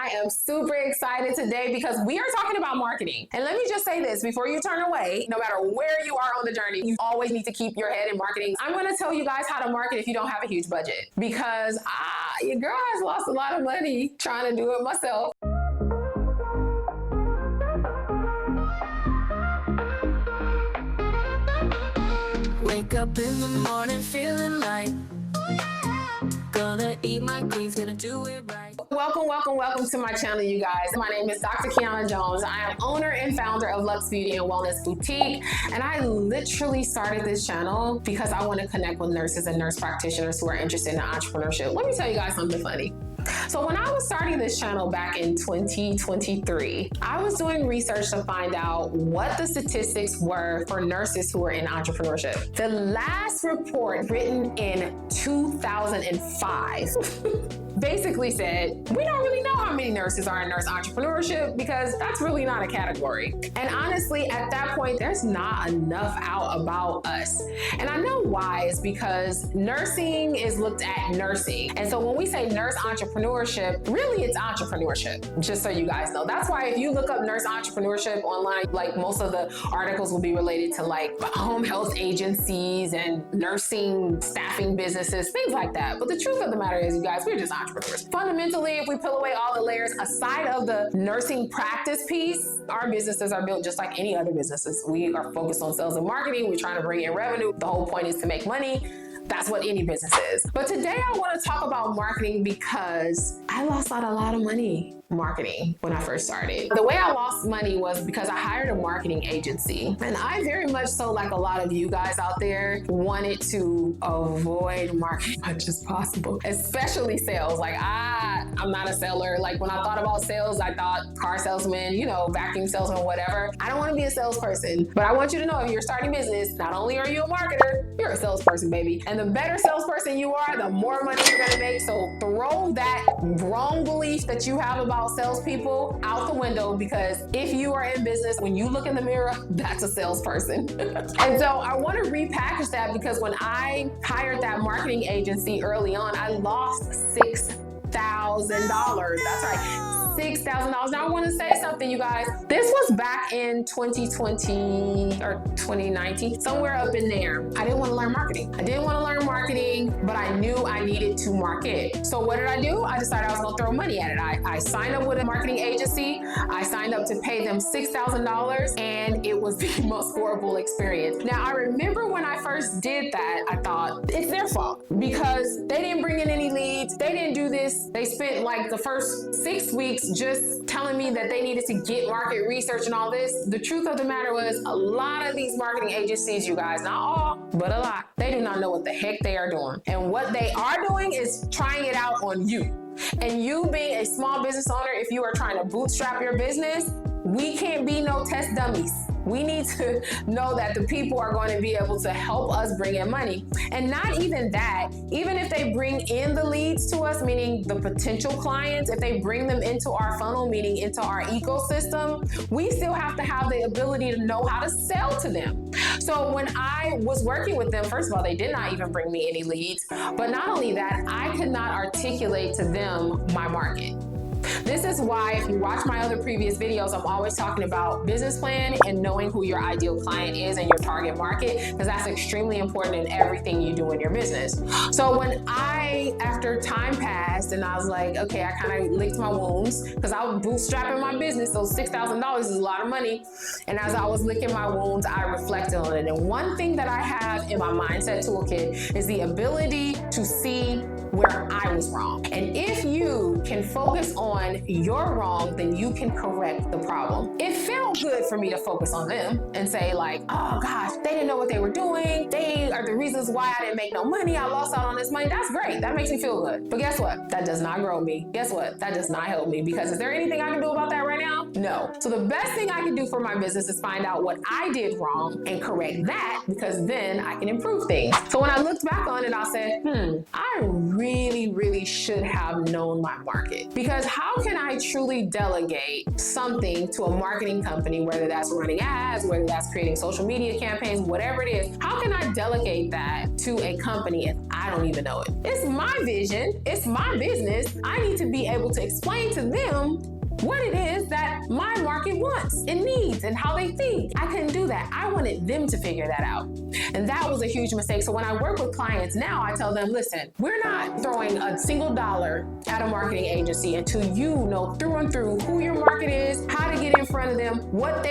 I am super excited today because we are talking about marketing. And let me just say this before you turn away, no matter where you are on the journey, you always need to keep your head in marketing. I'm going to tell you guys how to market if you don't have a huge budget, because your girl has lost a lot of money trying to do it myself. Wake up in the morning feeling like gonna eat my greens, gonna do it right. Welcome to my channel, you guys. My name is Dr. Kiana Jones. I am owner and founder of Luxe Beauty and Wellness Boutique, and I literally started this channel because I want to connect with nurses and nurse practitioners who are interested in entrepreneurship. Let me tell you guys something funny. So when I was starting this channel back in 2023, I was doing research to find out what the statistics were for nurses who were in entrepreneurship. The last report, written in 2005, basically said, we don't really know how many nurses are in nurse entrepreneurship because that's really not a category. And honestly, at that point, there's not enough out about us. And I know why. It's because nursing is looked at nursing. And so when we say nurse entrepreneurship, really it's entrepreneurship, just so you guys know. That's why if you look up nurse entrepreneurship online, like most of the articles will be related to like home health agencies and nursing staffing businesses, things like that. But the truth of the matter is, you guys, we're just entrepreneurs. Fundamentally, if we peel away all the layers aside of the nursing practice piece, our businesses are built just like any other businesses. We are focused on sales and marketing. We're trying to bring in revenue. The whole point is to make money. That's what any business is. But today I want to talk about marketing because I lost out a lot of money marketing when I first started. The way I lost money was because I hired a marketing agency. And I very much so, like a lot of you guys out there, wanted to avoid marketing as much as possible, especially sales. Like I'm not a seller. Like when I thought about sales, I thought car salesman, vacuum salesman, whatever. I don't want to be a salesperson, but I want you to know if you're starting business, not only are you a marketer, you're a salesperson, baby. And the better salesperson you are, the more money you're going to make. So throw that wrong belief that you have about salespeople out the window, because if you are in business, when you look in the mirror, that's a salesperson. And so I want to repackage that, because when I hired that marketing agency early on, I lost $6,000. That's right. $6,000. Now I want to say something, you guys. This was back in 2020 or 2019, somewhere up in there. I didn't want to learn marketing. But I knew I needed to market. So what did I do? I decided I was going to throw money at it. I signed up with a marketing agency. I signed up to pay them $6,000, and it was the most horrible experience. Now I remember when I first did that, I thought it's their fault because they didn't bring in any leads. They didn't do this. They spent like the first 6 weeks just telling me that they needed to get market research and all this. The truth of the matter was, a lot of these marketing agencies, you guys, not all, but a lot, they do not know what the heck they are doing. And what they are doing is trying it out on you. And you being a small business owner, if you are trying to bootstrap your business, we can't be no test dummies. We need to know that the people are going to be able to help us bring in money. And not even that, even if they bring in the leads to us, meaning the potential clients, if they bring them into our funnel, meaning into our ecosystem, we still have to have the ability to know how to sell to them. So when I was working with them, first of all, they did not even bring me any leads. But not only that, I could not articulate to them my market. This is why, if you watch my other previous videos, I'm always talking about business plan and knowing who your ideal client is and your target market, because that's extremely important in everything you do in your business. So when after time passed and I was like, okay, I kind of licked my wounds because I was bootstrapping my business. So $6,000 is a lot of money. And as I was licking my wounds, I reflected on it. And one thing that I have in my mindset toolkit is the ability to see where I was wrong. And if you can focus on your wrong, then you can correct the problem. It felt good for me to focus on them and say like, oh gosh, they didn't know what they were doing. They are the reasons why I didn't make no money. I lost out on this money. That's great. That makes me feel good. But guess what? That does not grow me. Guess what? That does not help me, because is there anything I can do about that right now? No. So the best thing I can do for my business is find out what I did wrong and correct that, because then I can improve things. So when I looked back on it, I said, I really really should have known my market. Because how can I truly delegate something to a marketing company, whether that's running ads, whether that's creating social media campaigns, whatever it is, how can I delegate that to a company if I don't even know it? It's my vision, it's my business. I need to be able to explain to them what it is that my market wants and needs and how they think. I couldn't do that. I wanted them to figure that out. And that was a huge mistake. So when I work with clients now, I tell them, listen, we're not throwing a single dollar at a marketing agency until you know through and through who your market is, how to get in front of them, what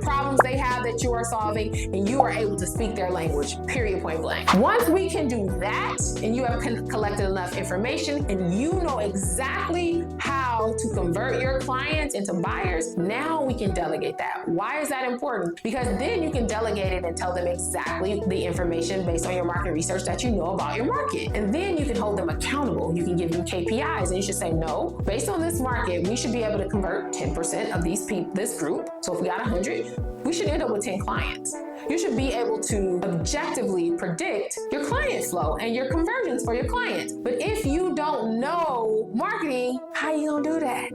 problems they have that you are solving, and you are able to speak their language, period, point blank. Once we can do that, and you have collected enough information, and you know exactly how to convert your clients into buyers, now we can delegate that. Why is that important? Because then you can delegate it and tell them exactly the information based on your market research that you know about your market. And then you can hold them accountable. You can give them KPIs and you should say, no, based on this market, we should be able to convert 10% of these people, this group. So if we got 100, we should end up with 10 clients. You should be able to objectively predict your client flow and your conversions for your clients. But if you don't know marketing, how you gonna do that?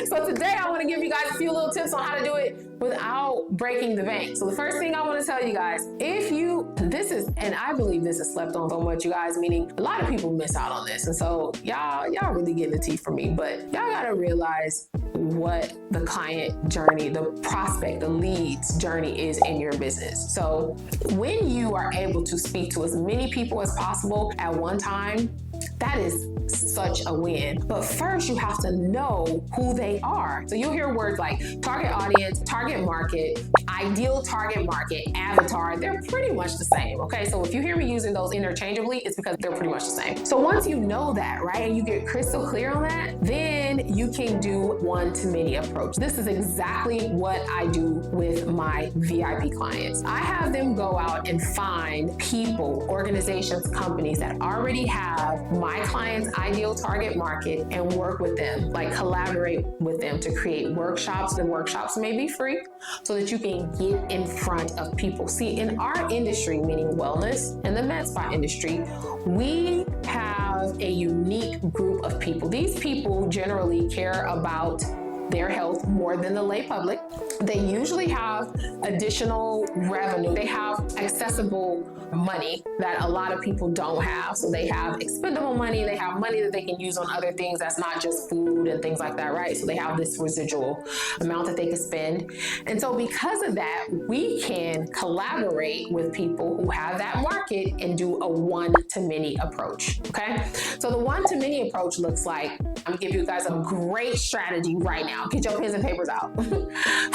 So today I want to give you guys a few little tips on how to do it without breaking the bank. So the first thing I want to tell you guys, and I believe this is slept on so much, you guys, meaning a lot of people miss out on this. And so y'all really getting the tea from me, but y'all gotta realize what the client journey, the prospect, the leads journey is in your business. So when you are able to speak to as many people as possible at one time, that is such a win. But first, you have to know who they are. So you'll hear words like target audience, target market, ideal target market, avatar. They're pretty much the same, okay? So if you hear me using those interchangeably, it's because they're pretty much the same. So once you know that, right, and you get crystal clear on that, then you can do one-to-many approach. This is exactly what I do with my VIP clients. I have them go out and find people, organizations, companies that already have my client's ideal target market and work with them, like collaborate with them to create workshops. The workshops may be free so that you can get in front of people. See, in our industry, meaning wellness and the MedSpa industry, we have a unique group of people. These people generally care about their health more than the lay public. They usually have additional revenue. They have accessible money that a lot of people don't have. So they have expendable money. They have money that they can use on other things that's not just food and things like that, right? So they have this residual amount that they can spend. And so because of that, we can collaborate with people who have that market and do a one-to-many approach, okay? So the one-to-many approach looks like, I'm gonna give you guys a great strategy right now. Get your pens and papers out.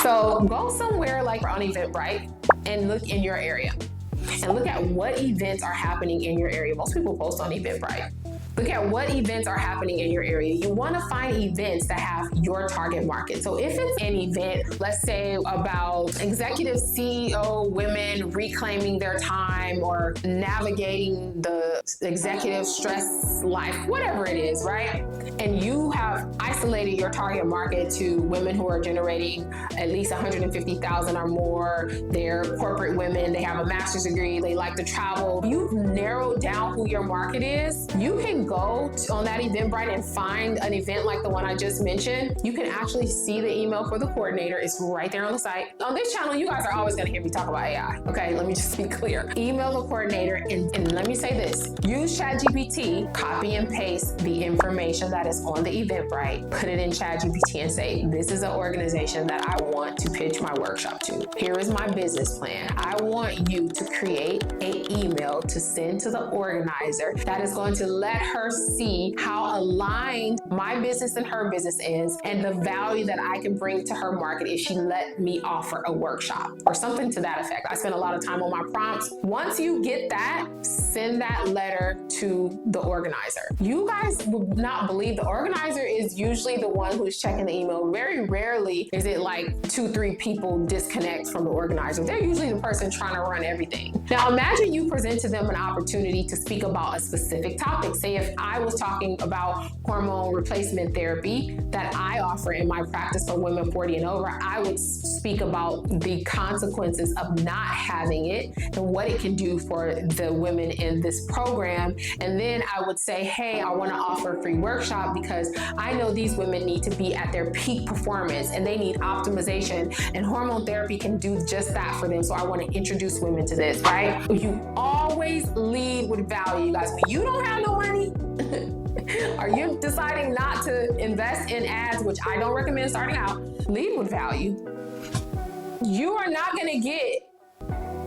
So go somewhere like on Eventbrite and look in your area and look at what events are happening in your area. Most people post on Eventbrite. Look at what events are happening in your area. You want to find events that have your target market. So if it's an event, let's say about executive CEO women reclaiming their time or navigating the executive stress life, whatever it is, right? And you have isolated your target market to women who are generating at least 150,000 or more. They're corporate women. They have a master's degree. They like to travel. You've narrowed down who your market is. You can go on that Eventbrite and find an event like the one I just mentioned. You can actually see the email for the coordinator. It's right there on the site. On this channel, you guys are always going to hear me talk about AI. Okay, let me just be clear. Email the coordinator and let me say this. Use ChatGPT, copy and paste the information that is on the Eventbrite, put it in ChatGPT and say, this is an organization that I want to pitch my workshop to. Here is my business plan. I want you to create an email to send to the organizer that is going to let her see how aligned my business and her business is and the value that I can bring to her market if she let me offer a workshop or something to that effect. I spend a lot of time on my prompts. Once you get that, send that letter to the organizer. You guys would not believe the organizer is usually usually the one who's checking the email. Very rarely is it like 2-3 people disconnect from the organizer. They're usually the person trying to run everything. Now imagine you present to them an opportunity to speak about a specific topic. Say if I was talking about hormone replacement therapy that I offer in my practice for women 40 and over, I would speak about the consequences of not having it and what it can do for the women in this program. And then I would say, hey, I want to offer a free workshop because I know these women need to be at their peak performance and they need optimization, and hormone therapy can do just that for them. So I want to introduce women to this, right? You always lead with value, you guys. When you don't have no money, are you deciding not to invest in ads, which I don't recommend starting out, lead with value. You are not going to get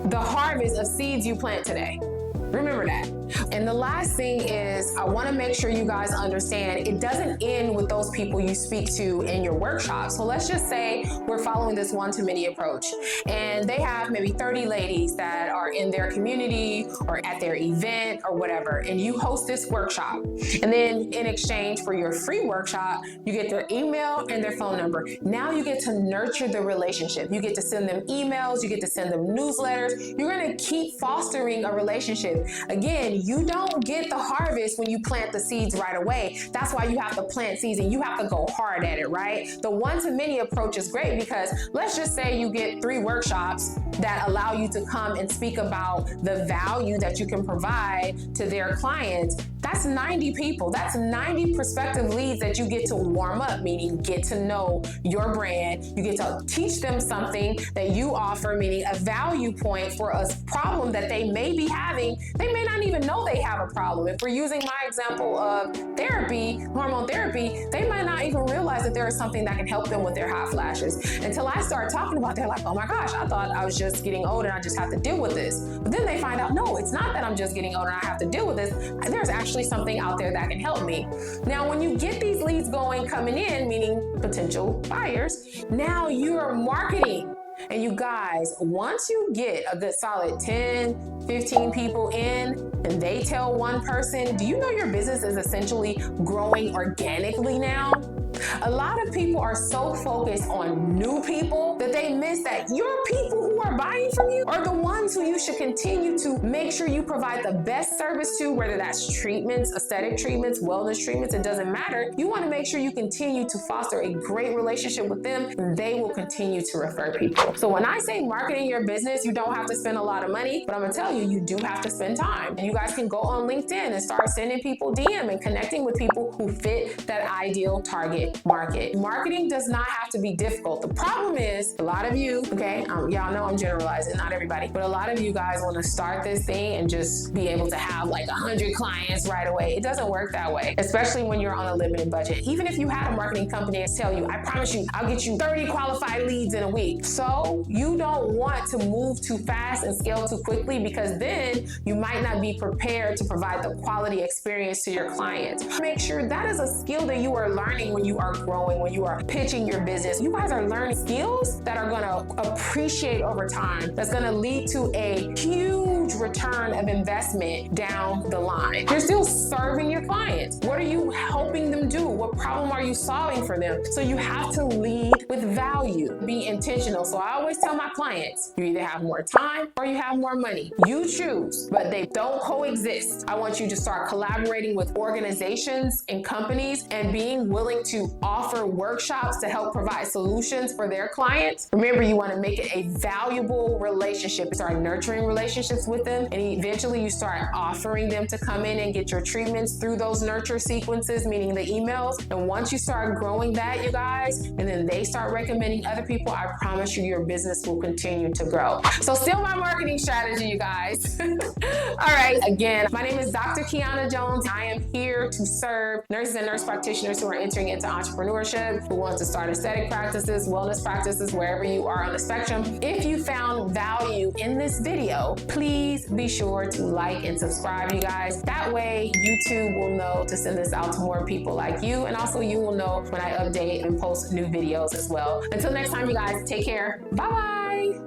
the harvest of seeds you plant today. Remember that. And the last thing is, I want to make sure you guys understand it doesn't end with those people you speak to in your workshop. So let's just say we're following this one-to-many approach and they have maybe 30 ladies that are in their community or at their event or whatever, and you host this workshop. And then in exchange for your free workshop, you get their email and their phone number. Now you get to nurture the relationship. You get to send them emails, you get to send them newsletters. You're going to keep fostering a relationship. Again, you don't get the harvest when you plant the seeds right away. That's why you have to plant seeds and you have to go hard at it, right? The one-to-many approach is great because let's just say you get 3 workshops that allow you to come and speak about the value that you can provide to their clients. That's 90 people. That's 90 prospective leads that you get to warm up, meaning get to know your brand. You get to teach them something that you offer, meaning a value point for a problem that they may be having. They may not even know they have a problem. If we're using my example of therapy, hormone therapy, they might not even realize that there is something that can help them with their hot flashes. Until I start talking about it, they're like, oh my gosh, I thought I was just getting older and I just have to deal with this. But then they find out, no, it's not that I'm just getting older and I have to deal with this. There's actually something out there that can help me. Now, when you get these leads going, coming in, meaning potential buyers, now you're marketing. And you guys, once you get a good solid 10, 15 people in and they tell one person, do you know your business is essentially growing organically now? A lot of people are so focused on new people that they miss that your people who are buying from you are the ones who you should continue to make sure you provide the best service to, whether that's treatments, aesthetic treatments, wellness treatments, it doesn't matter. You want to make sure you continue to foster a great relationship with them, and they will continue to refer people. So when I say marketing your business, you don't have to spend a lot of money, but I'm gonna tell you, you do have to spend time. And you guys can go on LinkedIn and start sending people DM and connecting with people who fit that ideal target market. Marketing does not have to be difficult. The problem is a lot of you, okay, y'all know I'm generalizing, not everybody, but a lot of you guys want to start this thing and just be able to have like 100 clients right away. It doesn't work that way, especially when you're on a limited budget. Even if you had a marketing company and tell you, I promise you, I'll get you 30 qualified leads in a week. So you don't want to move too fast and scale too quickly, because then you might not be prepared to provide the quality experience to your clients. Make sure that is a skill that you are learning when you are growing, when you are pitching your business. You guys are learning skills that are going to appreciate over time. That's going to lead to a huge return of investment down the line. You're still serving your clients. What are you helping them do? What problem are you solving for them? So you have to lead with value. Be intentional. So I always tell my clients, you either have more time or you have more money. You choose, but they don't coexist. I want you to start collaborating with organizations and companies and being willing to offer workshops to help provide solutions for their clients. Remember, you want to make it a valuable relationship. Start nurturing relationships with them, and eventually you start offering them to come in and get your treatments through those nurture sequences, meaning the emails. And once you start growing that, you guys, and then they start recommending other people, I promise you your business will continue to grow. So still my marketing strategy, you guys. All right, again, my name is Dr. Kiana Jones. I am here to serve nurses and nurse practitioners who are entering into entrepreneurship, who want to start aesthetic practices, wellness practices, wherever you are on the spectrum. If you found value in this video, please be sure to like and subscribe, you guys. That way, YouTube will know to send this out to more people like you, and also you will know when I update and post new videos as well. Until next time, you guys, take care. Bye-bye.